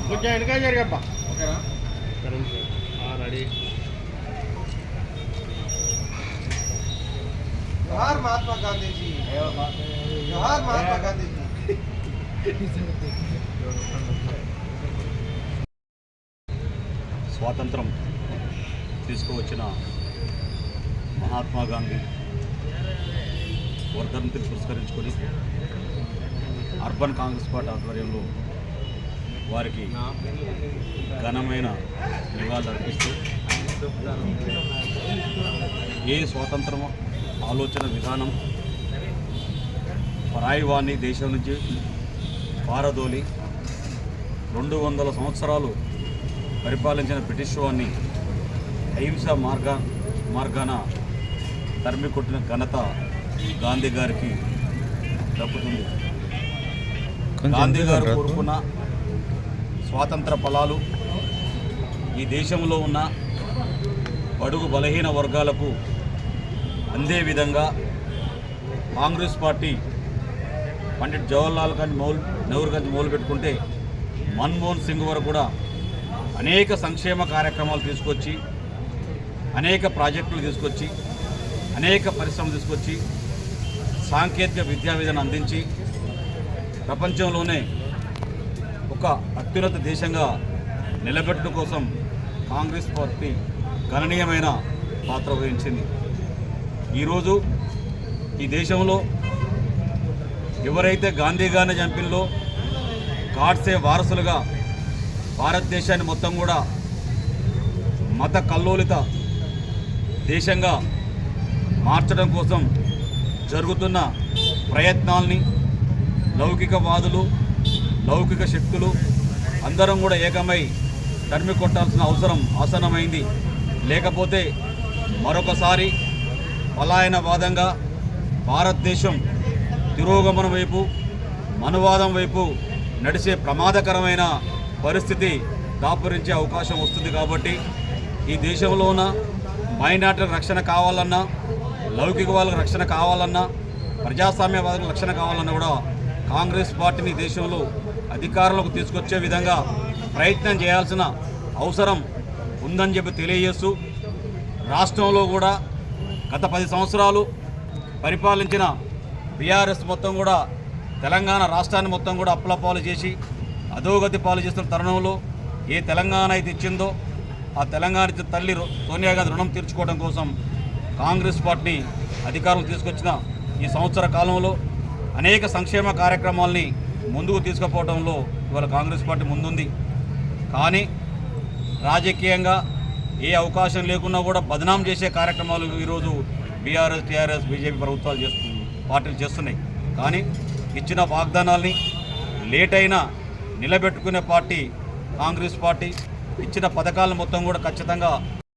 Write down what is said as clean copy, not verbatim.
కొంచెం వెనక జరగబ్బా. ఓకేనా? రెడీ. जोहार महात्मा गांधी जी, जोहार महात्मा गांधी जी। స్వాతంత్రం తీసుకువచ్చిన మహాత్మా గాంధీ వర్ధంతిని పురస్కరించుకొని అర్బన్ కాంగ్రెస్ పార్టీ ఆధ్వర్యంలో వారికి ఘనమైన నివాళులు అర్పిస్తూ ఏ స్వాతంత్రం ఆలోచన విధానం పరాయి వాణ్ణి దేశం నుంచి పారదోలి 200 సంవత్సరాలు పరిపాలించిన బ్రిటిష్ వారిని అహింస మార్గాన తరిమి కొట్టిన ఘనత గాంధీ గారికి దక్కుతుంది. గాంధీ గారు కోరుకున్న స్వాతంత్ర ఫలాలు ఈ దేశంలో ఉన్న బడుగు బలహీన వర్గాలకు అందే విధంగా కాంగ్రెస్ పార్టీ పండిట్ జవహర్లాల్ నెహ్రూ గాంధీ మొదలు పెట్టుకుంటే మన్మోహన్ సింగ్ వరకు కూడా అనేక సంక్షేమ కార్యక్రమాలు తీసుకొచ్చి, అనేక ప్రాజెక్టులు తీసుకొచ్చి, అనేక పరిశ్రమలు తీసుకొచ్చి, సాంకేతిక విద్యా విధానం అందించి ప్రపంచంలోనే ఒక అత్యున్నత దేశంగా నిలబెట్టడం కోసం కాంగ్రెస్ పార్టీ గణనీయమైన పాత్ర వహించింది. ఈరోజు ఈ దేశంలో ఎవరైతే గాంధీ గారిని చంపినలో గాడ్సే వారసులుగా భారతదేశాన్ని మొత్తం కూడా మత కల్లోలిత దేశంగా మార్చడం కోసం జరుగుతున్న ప్రయత్నాల్ని లౌకికవాదులు, లౌకిక శక్తులు అందరం కూడా ఏకమై తరిమి కొట్టాల్సిన అవసరం ఆసన్నమైంది. లేకపోతే మరొకసారి పలాయనవాదంగా భారతదేశం తిరోగమనం వైపు, మనువాదం వైపు నడిచే ప్రమాదకరమైన పరిస్థితి దాపురించే అవకాశం వస్తుంది. కాబట్టి ఈ దేశంలో ఉన్న మైనార్టీలకు రక్షణ కావాలన్నా, లౌకిక వాళ్ళకు రక్షణ కావాలన్నా, ప్రజాస్వామ్యవాదులకు రక్షణ కావాలన్నా కూడా కాంగ్రెస్ పార్టీని దేశంలో అధికారంలోకి తీసుకొచ్చే విధంగా ప్రయత్నం చేయాల్సిన అవసరం ఉందని చెప్పి తెలియజేస్తూ, రాష్ట్రంలో కూడా గత 10 సంవత్సరాలు పరిపాలించిన బీఆర్ఎస్ మొత్తం కూడా తెలంగాణ రాష్ట్రాన్ని మొత్తం కూడా అప్పులపాలు చేసి అధోగతి పాలు చేస్తున్న తరుణంలో ఏ తెలంగాణ అయితే ఇచ్చిందో ఆ తెలంగాణ ఇచ్చిన తల్లి సోనియా గాంధీ రుణం తీర్చుకోవడం కోసం కాంగ్రెస్ పార్టీ అధికారులు తీసుకొచ్చిన ఈ సంవత్సర కాలంలో అనేక సంక్షేమ కార్యక్రమాల్ని ముందుకు తీసుకుపోవడంలో ఇవాళ కాంగ్రెస్ పార్టీ ముందుంది. కానీ రాజకీయంగా ఏ అవకాశం లేకున్నా కూడా బదనాం చేసే కార్యక్రమాలు ఈరోజు బీఆర్ఎస్, టీఆర్ఎస్, బీజేపీ ప్రభుత్వాలు పార్టీలు చేస్తున్నాయి. కానీ ఇచ్చిన వాగ్దానాల్ని లేట్ అయినా నిలబెట్టుకునే పార్టీ కాంగ్రెస్ పార్టీ. ఇచ్చిన పథకాలను మొత్తం కూడా ఖచ్చితంగా